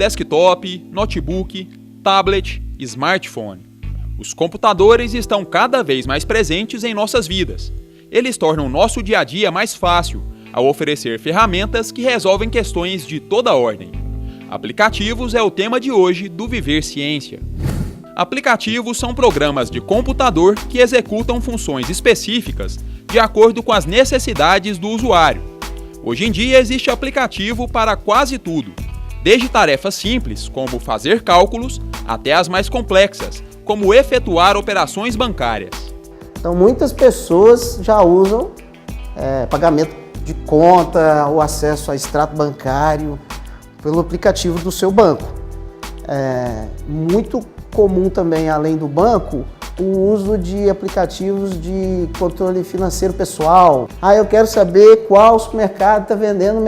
desktop, notebook, tablet, smartphone. Os computadores estão cada vez mais presentes em nossas vidas. Eles tornam nosso dia a dia mais fácil, ao oferecer ferramentas que resolvem questões de toda ordem. Aplicativos é o tema de hoje do Viver Ciência. Aplicativos são programas de computador que executam funções específicas de acordo com as necessidades do usuário. Hoje em dia existe aplicativo para quase tudo, desde tarefas simples, como fazer cálculos, até as mais complexas, como efetuar operações bancárias. Então muitas pessoas já usam pagamento de conta, o acesso a extrato bancário pelo aplicativo do seu banco. É muito comum também, além do banco, o uso de aplicativos de controle financeiro pessoal. Eu quero saber qual supermercado está vendendo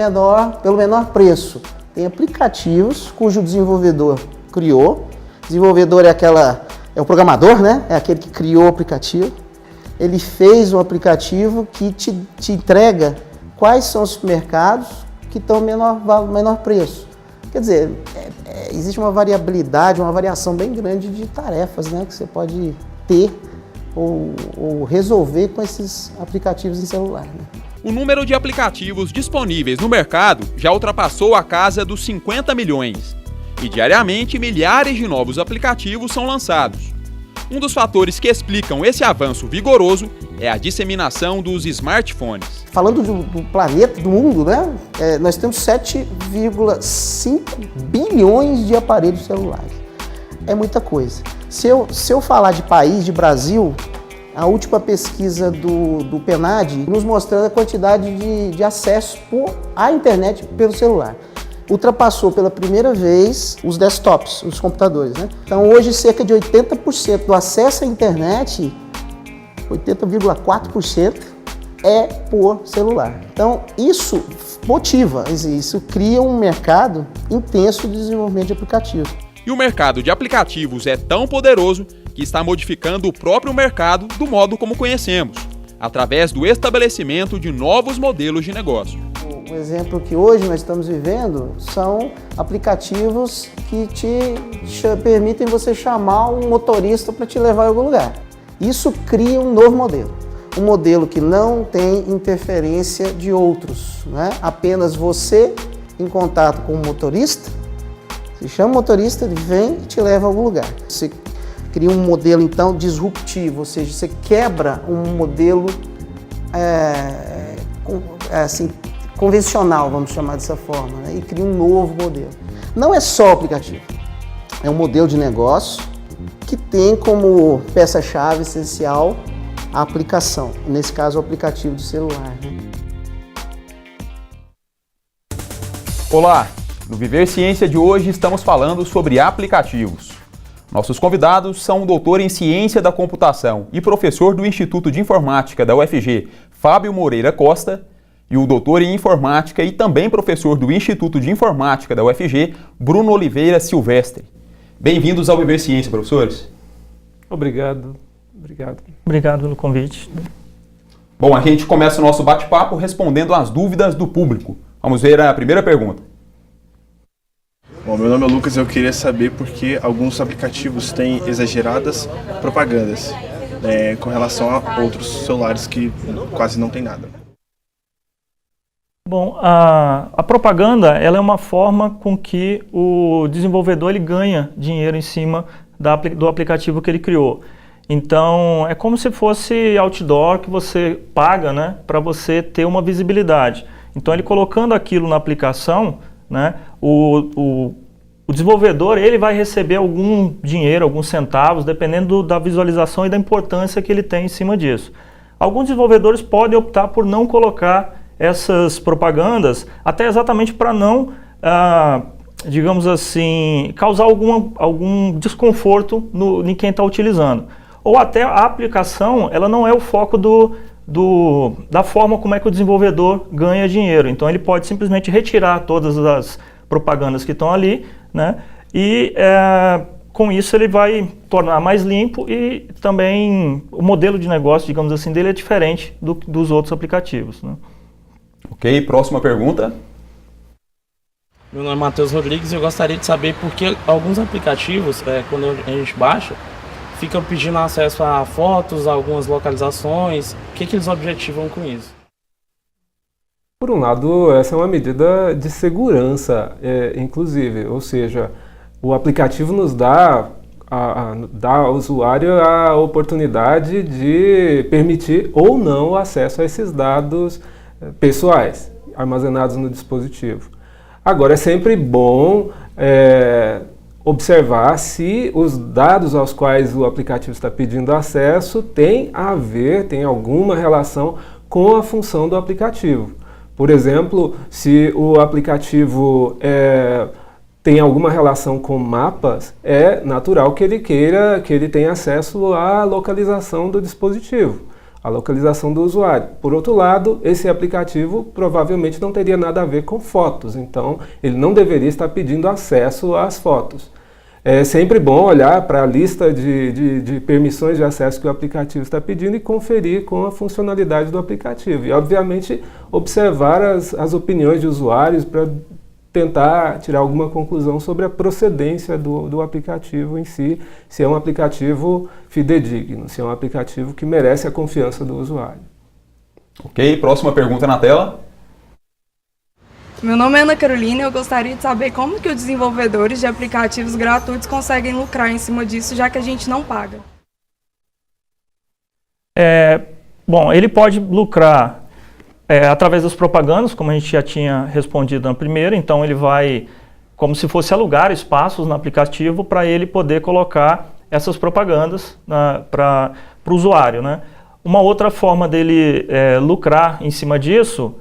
pelo menor preço. Tem aplicativos cujo desenvolvedor criou. Desenvolvedor é o programador, né? É aquele que criou o aplicativo. Ele fez um aplicativo que te entrega quais são os supermercados que estão menor preço. Quer dizer, existe uma variabilidade, uma variação bem grande de tarefas, né, que você pode ter ou resolver com esses aplicativos em celular. Né? O número de aplicativos disponíveis no mercado já ultrapassou a casa dos 50 milhões. E diariamente milhares de novos aplicativos são lançados. Um dos fatores que explicam esse avanço vigoroso é a disseminação dos smartphones. Falando do planeta, do mundo, né? Nós temos 7,5 bilhões de aparelhos celulares. É muita coisa. Se eu falar de país, de Brasil, a última pesquisa do PNAD nos mostrando a quantidade de acesso à internet pelo celular. Ultrapassou pela primeira vez os desktops, os computadores, né? Então hoje cerca de 80% do acesso à internet, 80,4% é por celular. Então isso motiva, isso cria um mercado intenso de desenvolvimento de aplicativos. E o mercado de aplicativos é tão poderoso que está modificando o próprio mercado do modo como conhecemos, através do estabelecimento de novos modelos de negócio. O exemplo que hoje nós estamos vivendo são aplicativos que permitem você chamar um motorista para te levar a algum lugar. Isso cria um novo modelo. Um modelo que não tem interferência de outros, né? Apenas você em contato com o motorista, você chama o motorista, ele vem e te leva a algum lugar. Você cria um modelo então disruptivo, ou seja, você quebra um modelo convencional, vamos chamar dessa forma, né? E cria um novo modelo. Não é só aplicativo, é um modelo de negócio que tem como peça-chave essencial a aplicação, nesse caso o aplicativo de celular. Né? Olá, no Viver Ciência de hoje estamos falando sobre aplicativos. Nossos convidados são o doutor em Ciência da Computação e professor do Instituto de Informática da UFG, Fábio Moreira Costa, e o doutor em Informática e também professor do Instituto de Informática da UFG, Bruno Oliveira Silvestre. Bem-vindos ao Viver Ciência, professores. Obrigado pelo convite. Bom, a gente começa o nosso bate-papo respondendo às dúvidas do público. Vamos ver a primeira pergunta. Bom, meu nome é Lucas e eu queria saber por que alguns aplicativos têm exageradas propagandas com relação a outros celulares que quase não tem nada. Bom, a propaganda ela é uma forma com que o desenvolvedor ele ganha dinheiro em cima do aplicativo que ele criou. Então, é como se fosse outdoor que você paga, né, para você ter uma visibilidade. Então, ele colocando aquilo na aplicação, né, o desenvolvedor ele vai receber algum dinheiro, alguns centavos, dependendo da visualização e da importância que ele tem em cima disso. Alguns desenvolvedores podem optar por não colocar essas propagandas, até exatamente para não, digamos assim, causar algum desconforto em quem está utilizando. Ou até a aplicação, ela não é o foco da forma como é que o desenvolvedor ganha dinheiro. Então ele pode simplesmente retirar todas as propagandas que estão ali, né? E com isso ele vai tornar mais limpo e também o modelo de negócio, digamos assim, dele é diferente dos outros aplicativos, né? Ok, próxima pergunta. Meu nome é Matheus Rodrigues e eu gostaria de saber por que alguns aplicativos, quando a gente baixa, ficam pedindo acesso a fotos, a algumas localizações. O que eles objetivam com isso? Por um lado, essa é uma medida de segurança, inclusive, ou seja, o aplicativo nos dá ao usuário a oportunidade de permitir ou não o acesso a esses dados pessoais armazenados no dispositivo. Agora, é sempre bom observar se os dados aos quais o aplicativo está pedindo acesso têm alguma relação com a função do aplicativo. Por exemplo, se o aplicativo tem alguma relação com mapas, é natural que ele tenha acesso à localização do dispositivo, à localização do usuário. Por outro lado, esse aplicativo provavelmente não teria nada a ver com fotos, então ele não deveria estar pedindo acesso às fotos. É sempre bom olhar para a lista de permissões de acesso que o aplicativo está pedindo e conferir com a funcionalidade do aplicativo. E, obviamente, observar as opiniões de usuários para tentar tirar alguma conclusão sobre a procedência do aplicativo em si, se é um aplicativo fidedigno, se é um aplicativo que merece a confiança do usuário. Ok, próxima pergunta na tela. Meu nome é Ana Carolina e eu gostaria de saber como que os desenvolvedores de aplicativos gratuitos conseguem lucrar em cima disso, já que a gente não paga. Bom, ele pode lucrar através das propagandas, como a gente já tinha respondido na primeira, então ele vai, como se fosse alugar espaços no aplicativo para ele poder colocar essas propagandas para o usuário, né? Uma outra forma dele lucrar em cima disso,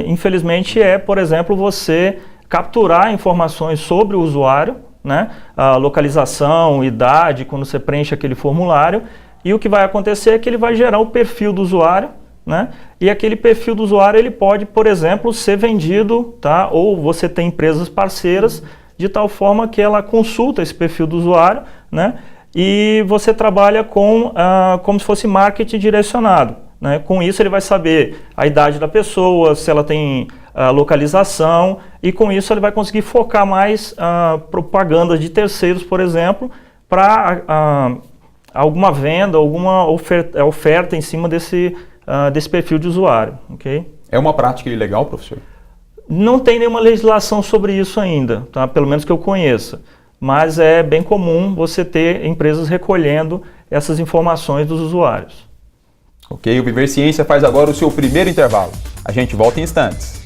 infelizmente, por exemplo, você capturar informações sobre o usuário, né? A localização, idade, quando você preenche aquele formulário, e o que vai acontecer é que ele vai gerar o perfil do usuário, né? E aquele perfil do usuário ele pode, por exemplo, ser vendido, tá? Ou você tem empresas parceiras de tal forma que ela consulta esse perfil do usuário, né? E você trabalha como se fosse marketing direcionado, né? Com isso ele vai saber a idade da pessoa, se ela tem localização, e com isso ele vai conseguir focar mais propagandas de terceiros, por exemplo, para alguma venda, alguma oferta em cima desse perfil de usuário. Okay? É uma prática ilegal, professor? Não tem nenhuma legislação sobre isso ainda, tá? Pelo menos que eu conheça. Mas é bem comum você ter empresas recolhendo essas informações dos usuários. Ok, o Viver Ciência faz agora o seu primeiro intervalo. A gente volta em instantes.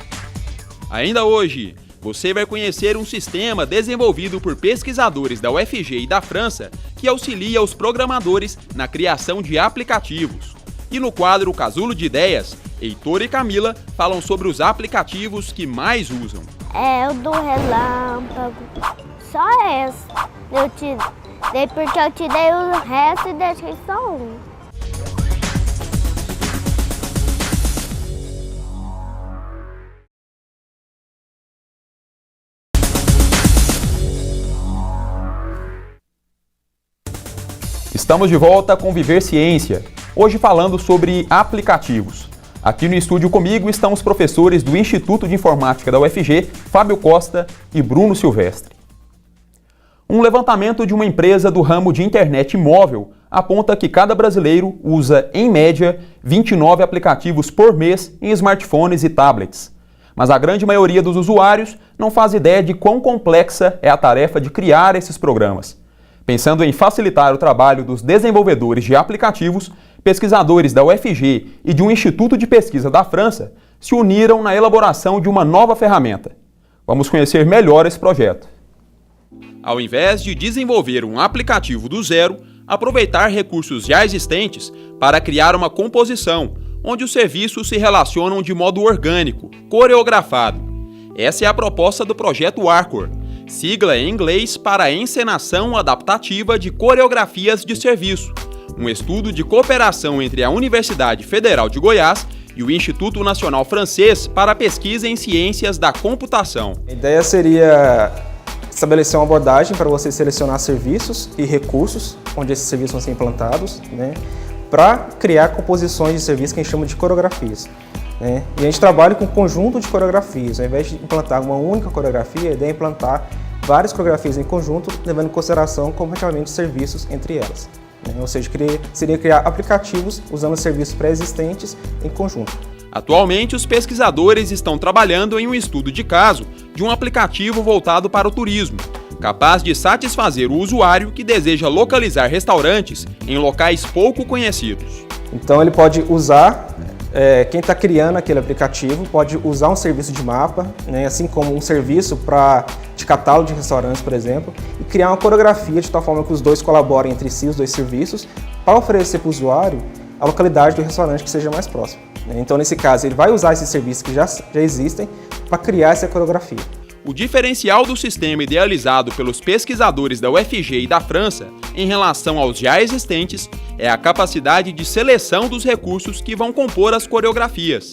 Ainda hoje, você vai conhecer um sistema desenvolvido por pesquisadores da UFG e da França que auxilia os programadores na criação de aplicativos. E no quadro Casulo de Ideias, Heitor e Camila falam sobre os aplicativos que mais usam. É o do relâmpago. Só esse. Porque eu te dei o resto e deixei só um. Estamos de volta com Viver Ciência, hoje falando sobre aplicativos. Aqui no estúdio comigo estão os professores do Instituto de Informática da UFG, Fábio Costa e Bruno Silvestre. Um levantamento de uma empresa do ramo de internet móvel aponta que cada brasileiro usa, em média, 29 aplicativos por mês em smartphones e tablets. Mas a grande maioria dos usuários não faz ideia de quão complexa é a tarefa de criar esses programas. Pensando em facilitar o trabalho dos desenvolvedores de aplicativos, pesquisadores da UFG e de um instituto de pesquisa da França se uniram na elaboração de uma nova ferramenta. Vamos conhecer melhor esse projeto. Ao invés de desenvolver um aplicativo do zero, aproveitar recursos já existentes para criar uma composição, onde os serviços se relacionam de modo orgânico, coreografado. Essa é a proposta do projeto Arcor, sigla em inglês para Encenação Adaptativa de Coreografias de Serviço, um estudo de cooperação entre a Universidade Federal de Goiás e o Instituto Nacional Francês para a Pesquisa em Ciências da Computação. A ideia seria estabelecer uma abordagem para você selecionar serviços e recursos onde esses serviços vão ser implantados, né, para criar composições de serviços que a gente chama de coreografias. né? E a gente trabalha com um conjunto de coreografias. Ao invés de implantar uma única coreografia, a ideia é implantar várias coreografias em conjunto, levando em consideração compativelmente serviços entre elas, né? Ou seja, seria criar aplicativos usando serviços pré-existentes em conjunto. Atualmente, os pesquisadores estão trabalhando em um estudo de caso de um aplicativo voltado para o turismo, capaz de satisfazer o usuário que deseja localizar restaurantes em locais pouco conhecidos. Então ele pode usar, quem está criando aquele aplicativo pode usar um serviço de mapa, né, assim como um serviço de catálogo de restaurantes, por exemplo, e criar uma coreografia de tal forma que os dois colaborem entre si, os dois serviços, para oferecer para o usuário a localidade do restaurante que seja mais próximo. Então, nesse caso, ele vai usar esses serviços que já existem para criar essa coreografia. O diferencial do sistema idealizado pelos pesquisadores da UFG e da França em relação aos já existentes é a capacidade de seleção dos recursos que vão compor as coreografias.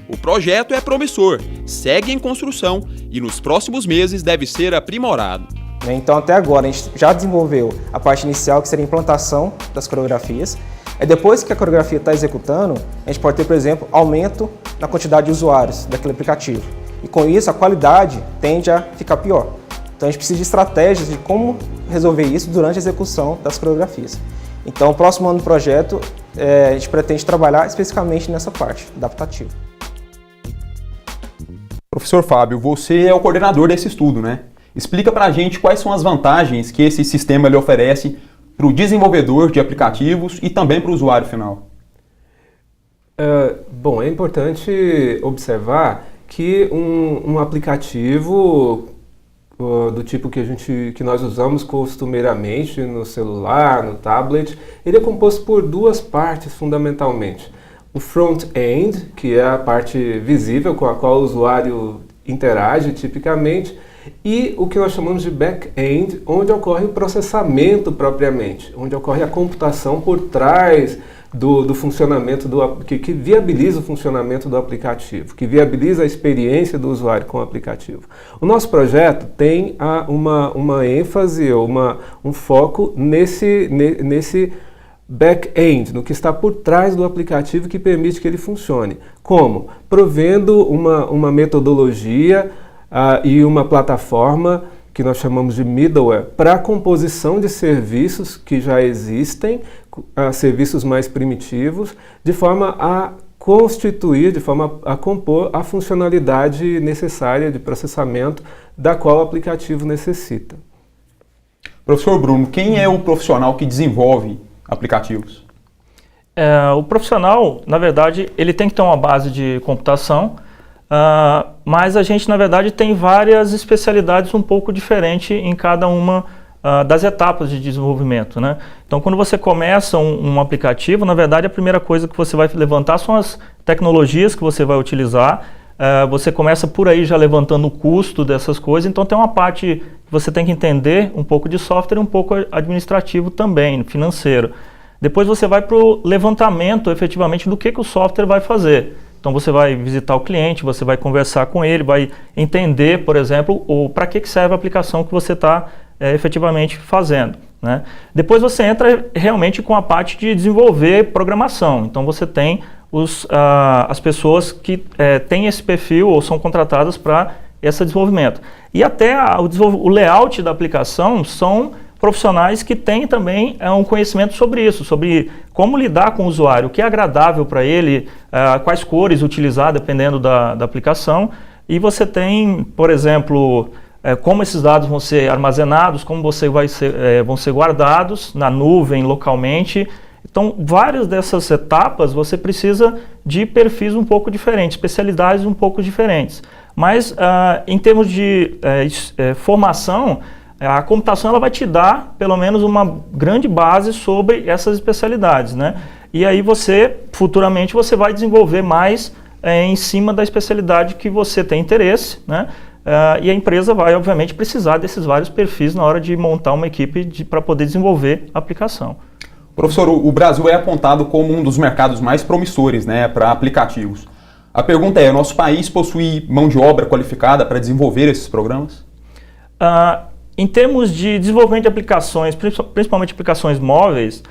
O projeto é promissor, segue em construção e nos próximos meses deve ser aprimorado. Então, até agora, a gente já desenvolveu a parte inicial, que seria a implantação das coreografias. Depois que a coreografia está executando, a gente pode ter, por exemplo, aumento na quantidade de usuários daquele aplicativo. E com isso, a qualidade tende a ficar pior. Então, a gente precisa de estratégias de como resolver isso durante a execução das coreografias. Então, o próximo ano do projeto, a gente pretende trabalhar especificamente nessa parte, adaptativa. Professor Fábio, você é o coordenador desse estudo, né? Explica pra gente quais são as vantagens que esse sistema lhe oferece para o desenvolvedor de aplicativos e também para o usuário final. Bom, é importante observar que um aplicativo do tipo que nós usamos costumeiramente no celular, no tablet, ele é composto por duas partes fundamentalmente. O front-end, que é a parte visível com a qual o usuário interage tipicamente, e o que nós chamamos de back-end, onde ocorre o processamento propriamente, onde ocorre a computação por trás do funcionamento, que viabiliza o funcionamento do aplicativo, que viabiliza a experiência do usuário com o aplicativo. O nosso projeto tem uma ênfase, um foco nesse back-end, no que está por trás do aplicativo que permite que ele funcione. Como? Provendo uma metodologia e uma plataforma que nós chamamos de middleware para a composição de serviços que já existem, serviços mais primitivos, de forma a constituir, de forma a compor a funcionalidade necessária de processamento da qual o aplicativo necessita. Professor Bruno, quem é o profissional que desenvolve aplicativos? O profissional, na verdade, ele tem que ter uma base de computação, mas a gente, na verdade, tem várias especialidades um pouco diferentes em cada uma das etapas de desenvolvimento, né? Então, quando você começa um aplicativo, na verdade, a primeira coisa que você vai levantar são as tecnologias que você vai utilizar. Você começa por aí já levantando o custo dessas coisas, então tem uma parte que você tem que entender um pouco de software e um pouco administrativo também, financeiro. Depois você vai para o levantamento, efetivamente, do que o software vai fazer. Então você vai visitar o cliente, você vai conversar com ele, vai entender, por exemplo, para que serve a aplicação que você está efetivamente fazendo, né? Depois você entra realmente com a parte de desenvolver programação. Então você tem as pessoas que têm esse perfil ou são contratadas para esse desenvolvimento. E até o layout da aplicação são profissionais que têm também um conhecimento sobre isso, sobre como lidar com o usuário, o que é agradável para ele, quais cores utilizar dependendo da aplicação. E você tem, por exemplo, como esses dados vão ser armazenados, como vão ser guardados na nuvem, localmente. Então, várias dessas etapas você precisa de perfis um pouco diferentes, especialidades um pouco diferentes. Mas, em termos de formação, a computação ela vai te dar, pelo menos, uma grande base sobre essas especialidades, né? E aí futuramente, você vai desenvolver mais em cima da especialidade que você tem interesse, né? E a empresa vai, obviamente, precisar desses vários perfis na hora de montar uma equipe para poder desenvolver a aplicação. Professor, o Brasil é apontado como um dos mercados mais promissores, né, para aplicativos. A pergunta é, nosso país possui mão de obra qualificada para desenvolver esses programas? Em termos de desenvolvimento de aplicações, principalmente aplicações móveis,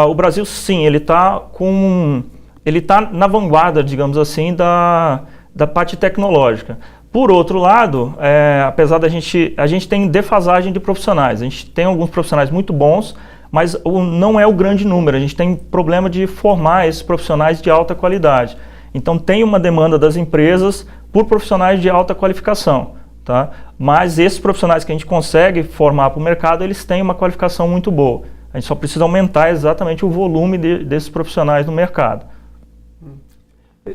o Brasil, sim, ele está com ele está na vanguarda, digamos assim, da parte tecnológica. Por outro lado, apesar a gente tem defasagem de profissionais, a gente tem alguns profissionais muito bons, mas não é o grande número, a gente tem problema de formar esses profissionais de alta qualidade. Então tem uma demanda das empresas por profissionais de alta qualificação, tá? Mas esses profissionais que a gente consegue formar para o mercado, eles têm uma qualificação muito boa. A gente só precisa aumentar exatamente o volume desses profissionais no mercado.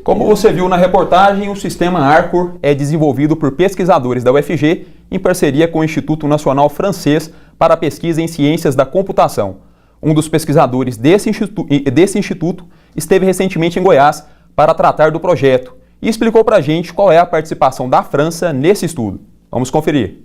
Como você viu na reportagem, o sistema Arcor é desenvolvido por pesquisadores da UFG em parceria com o Instituto Nacional Francês para a Pesquisa em Ciências da Computação. Um dos pesquisadores desse instituto esteve recentemente em Goiás para tratar do projeto e explicou para a gente qual é a participação da França nesse estudo. Vamos conferir.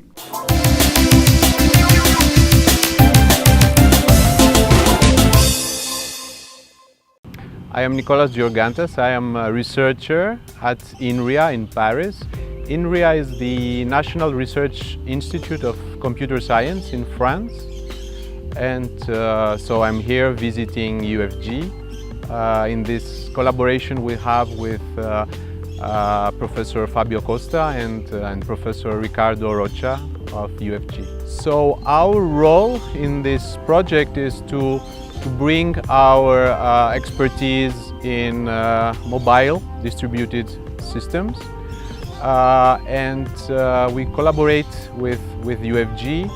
I am Nicolas Giorgantes. I am a researcher at INRIA in Paris. INRIA is the National Research Institute of Computer Science in France. And so I'm here visiting UFG. In this collaboration we have with Professor Fabio Costa and Professor Ricardo Rocha of UFG. So our role in this project is to bring our expertise in mobile distributed systems, and we collaborate with UFG.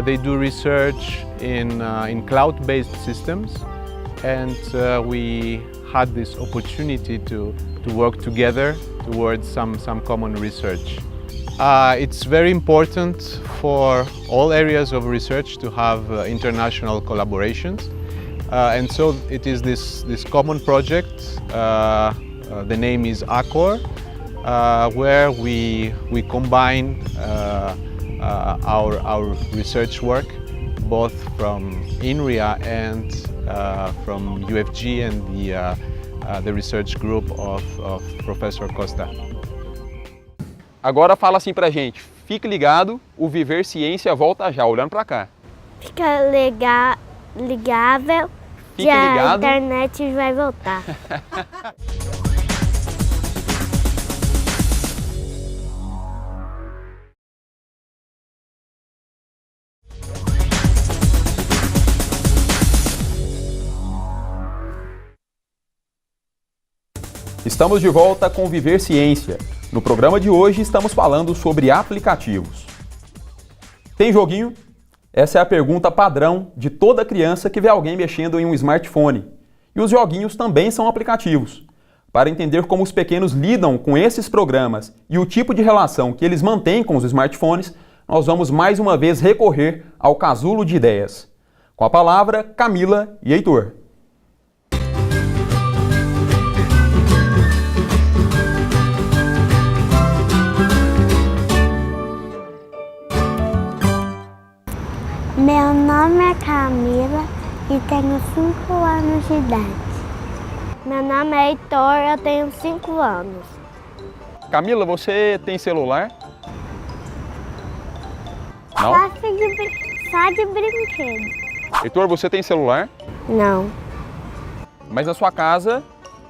They do research in cloud-based systems, and we had this opportunity to work together towards some common research. It's very important for all areas of research to have international collaborations. And so it is this common project, the name is Arcor, where we combine our research work, both from INRIA and from UFG and the research group of Professor Costa. Agora fala assim pra gente, fique ligado, o Viver Ciência volta já, olhando pra cá. Fica ligável. Fique ligado. A internet vai voltar. Estamos de volta com Viver Ciência. No programa de hoje estamos falando sobre aplicativos. Tem joguinho? Essa é a pergunta padrão de toda criança que vê alguém mexendo em um smartphone. E os joguinhos também são aplicativos. Para entender como os pequenos lidam com esses programas e o tipo de relação que eles mantêm com os smartphones, nós vamos mais uma vez recorrer ao casulo de ideias. Com a palavra, Camila e Heitor. Meu nome é Camila e tenho 5 anos de idade. Meu nome é Heitor, eu tenho 5 anos. Camila, você tem celular? Não? Só de brinquedo. Heitor, você tem celular? Não. Mas na sua casa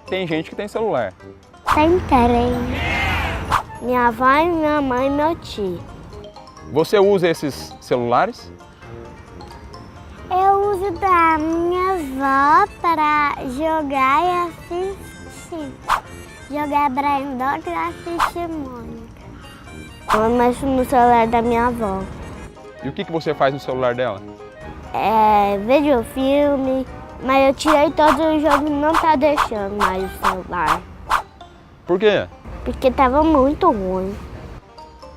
tem gente que tem celular. Tem 3. Minha avó, minha mãe e meu tio. Você usa esses celulares? Eu uso da minha avó para jogar e assistir. Jogar Brain Dog e assistir Mônica. Eu mexo no celular da minha avó. E o que você faz no celular dela? Vejo filme, mas eu tirei todos os jogos e não tá deixando mais o celular. Por quê? Porque tava muito ruim.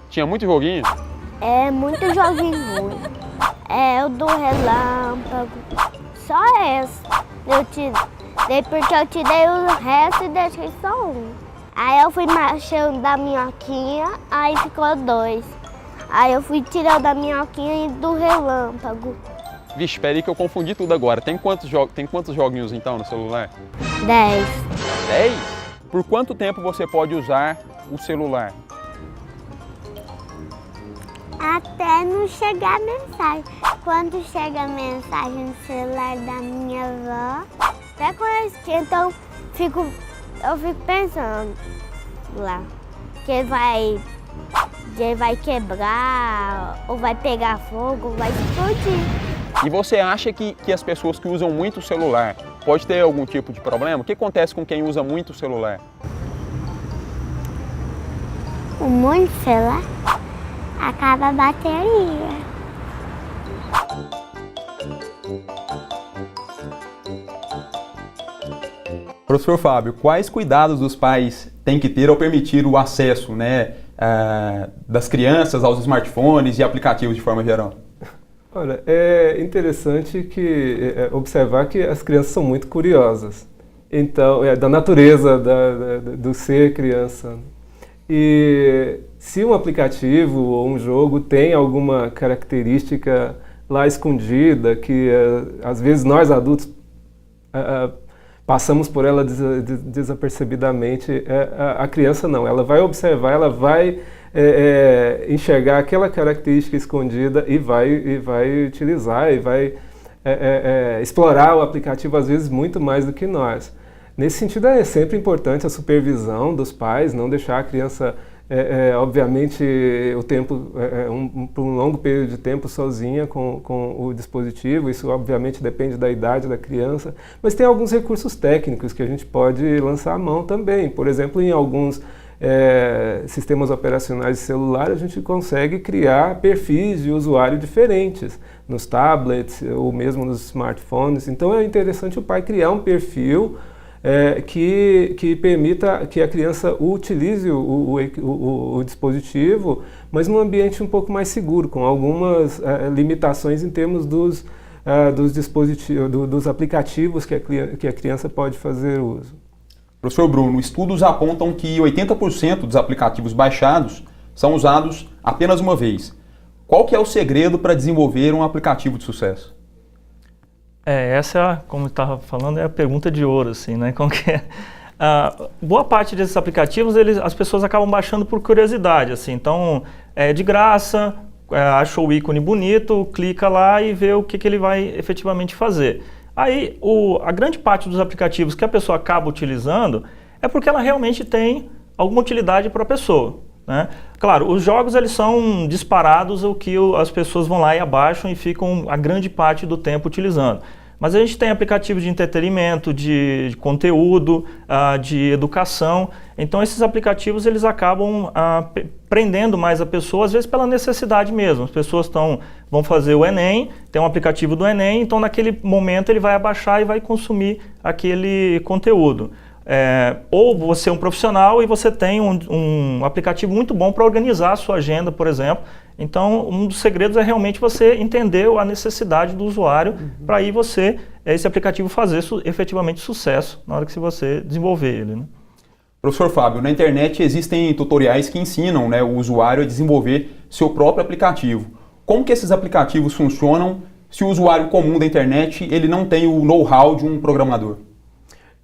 Tinha muito joguinho? Muito joguinho ruim. O do relâmpago. Só esse. Porque eu tirei o resto e deixei só um. Aí eu fui mexendo da minhoquinha, aí ficou 2. Aí eu fui tirando da minhoquinha e do relâmpago. Vixe, espera aí que eu confundi tudo agora. Tem quantos joguinhos então no celular? 10. 10? Por quanto tempo você pode usar o celular? Até não chegar a mensagem. Quando chega a mensagem no celular da minha avó, até quando eu esquento, eu fico pensando lá que ele vai quebrar, ou vai pegar fogo, ou vai explodir. E você acha que as pessoas que usam muito o celular pode ter algum tipo de problema? O que acontece com quem usa muito o celular? Muito celular acaba a bateria. Professor Fábio, quais cuidados os pais têm que ter ao permitir o acesso, né, das crianças aos smartphones e aplicativos de forma geral? Olha, é interessante observar que as crianças são muito curiosas. Então, da natureza do ser criança. E se um aplicativo ou um jogo tem alguma característica lá escondida, que às vezes nós adultos passamos por ela desapercebidamente, a criança não. Ela vai observar, ela vai enxergar aquela característica escondida e vai utilizar, e vai explorar o aplicativo às vezes muito mais do que nós. Nesse sentido, é sempre importante a supervisão dos pais, não deixar a criança, obviamente, por um longo período de tempo sozinha com o dispositivo. Isso, obviamente, depende da idade da criança. Mas tem alguns recursos técnicos que a gente pode lançar a mão também. Por exemplo, em alguns sistemas operacionais de celular, a gente consegue criar perfis de usuário diferentes nos tablets ou mesmo nos smartphones. Então, é interessante o pai criar um perfil que permita que a criança utilize o dispositivo, mas num ambiente um pouco mais seguro, com algumas limitações em termos dos dispositivos, dos aplicativos que a criança pode fazer uso. Professor Bruno, estudos apontam que 80% dos aplicativos baixados são usados apenas uma vez. Qual que é o segredo para desenvolver um aplicativo de sucesso? Essa, como eu estava falando, é a pergunta de ouro, assim, né? Boa parte desses aplicativos, as pessoas acabam baixando por curiosidade, assim. Então, é de graça, acha o ícone bonito, clica lá e vê o que ele vai efetivamente fazer. Aí, a grande parte dos aplicativos que a pessoa acaba utilizando é porque ela realmente tem alguma utilidade para a pessoa, né? Claro, os jogos eles são disparados o que as pessoas vão lá e abaixam e ficam a grande parte do tempo utilizando. Mas a gente tem aplicativos de entretenimento, de conteúdo, de educação. Então esses aplicativos eles acabam prendendo mais a pessoa, às vezes pela necessidade mesmo. As pessoas vão fazer o Enem, tem um aplicativo do Enem, então naquele momento ele vai abaixar e vai consumir aquele conteúdo. Ou você é um profissional e você tem um aplicativo muito bom para organizar a sua agenda, por exemplo. Então, um dos segredos é realmente você entender a necessidade do usuário para aí esse aplicativo fazer efetivamente sucesso na hora que você desenvolver ele, né? Professor Fábio, na internet existem tutoriais que ensinam, né, o usuário a desenvolver seu próprio aplicativo. Como que esses aplicativos funcionam se o usuário comum da internet ele não tem o know-how de um programador?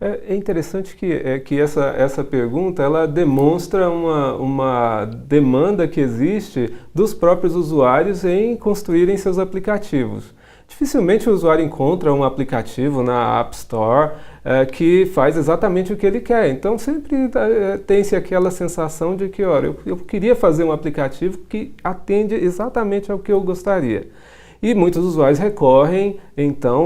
É interessante que essa pergunta ela demonstra uma demanda que existe dos próprios usuários em construírem seus aplicativos. Dificilmente o usuário encontra um aplicativo na App Store que faz exatamente o que ele quer. Então sempre tem-se aquela sensação de que, olha, eu queria fazer um aplicativo que atende exatamente ao que eu gostaria. E muitos usuários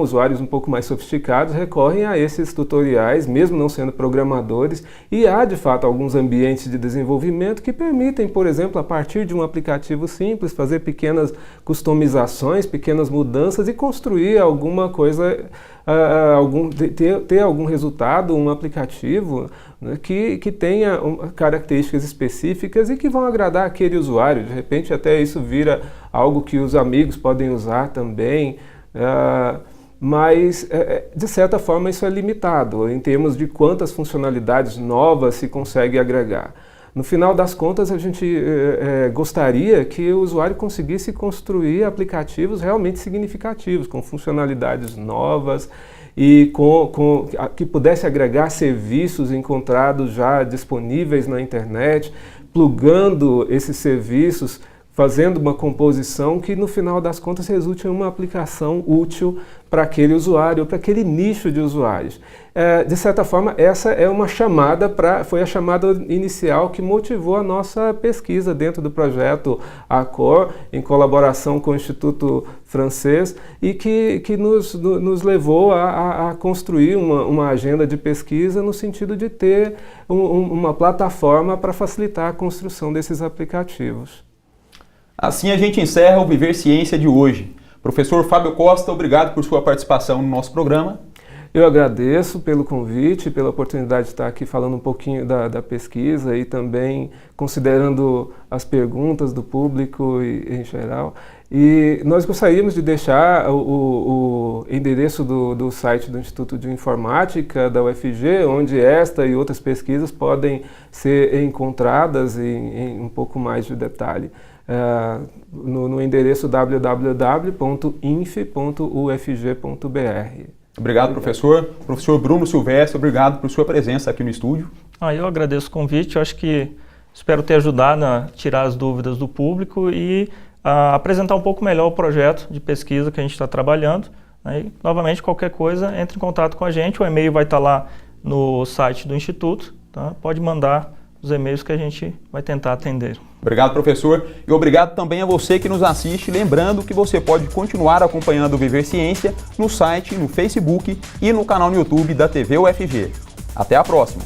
usuários um pouco mais sofisticados, recorrem a esses tutoriais, mesmo não sendo programadores, e há de fato alguns ambientes de desenvolvimento que permitem, por exemplo, a partir de um aplicativo simples, fazer pequenas customizações, pequenas mudanças e construir alguma coisa, ter algum resultado, um aplicativo, né, que tenha características específicas e que vão agradar aquele usuário. De repente até isso vira algo que os amigos podem usar também, mas de certa forma isso é limitado em termos de quantas funcionalidades novas se consegue agregar. No final das contas, a gente gostaria que o usuário conseguisse construir aplicativos realmente significativos, com funcionalidades novas e que pudesse agregar serviços encontrados já disponíveis na internet, plugando esses serviços fazendo uma composição que no final das contas resulte em uma aplicação útil para aquele usuário, para aquele nicho de usuários. De certa forma, essa é uma chamada foi a chamada inicial que motivou a nossa pesquisa dentro do projeto Accor, em colaboração com o Instituto Francês, e que nos levou a construir uma agenda de pesquisa no sentido de ter uma plataforma para facilitar a construção desses aplicativos. Assim a gente encerra o Viver Ciência de hoje. Professor Fábio Costa, obrigado por sua participação no nosso programa. Eu agradeço pelo convite, pela oportunidade de estar aqui falando um pouquinho da pesquisa e também considerando as perguntas do público em geral. E nós gostaríamos de deixar o endereço do site do Instituto de Informática da UFG, onde esta e outras pesquisas podem ser encontradas em um pouco mais de detalhe. No endereço www.inf.ufg.br. Obrigado, professor. Professor Bruno Silvestre, obrigado por sua presença aqui no estúdio. Eu agradeço o convite, eu acho que espero ter ajudado a tirar as dúvidas do público e apresentar um pouco melhor o projeto de pesquisa que a gente está trabalhando. E, novamente, qualquer coisa, entre em contato com a gente, o e-mail vai estar lá no site do Instituto, tá? Pode mandar os e-mails que a gente vai tentar atender. Obrigado, professor, e obrigado também a você que nos assiste, lembrando que você pode continuar acompanhando o Viver Ciência no site, no Facebook e no canal no YouTube da TV UFG. Até a próxima!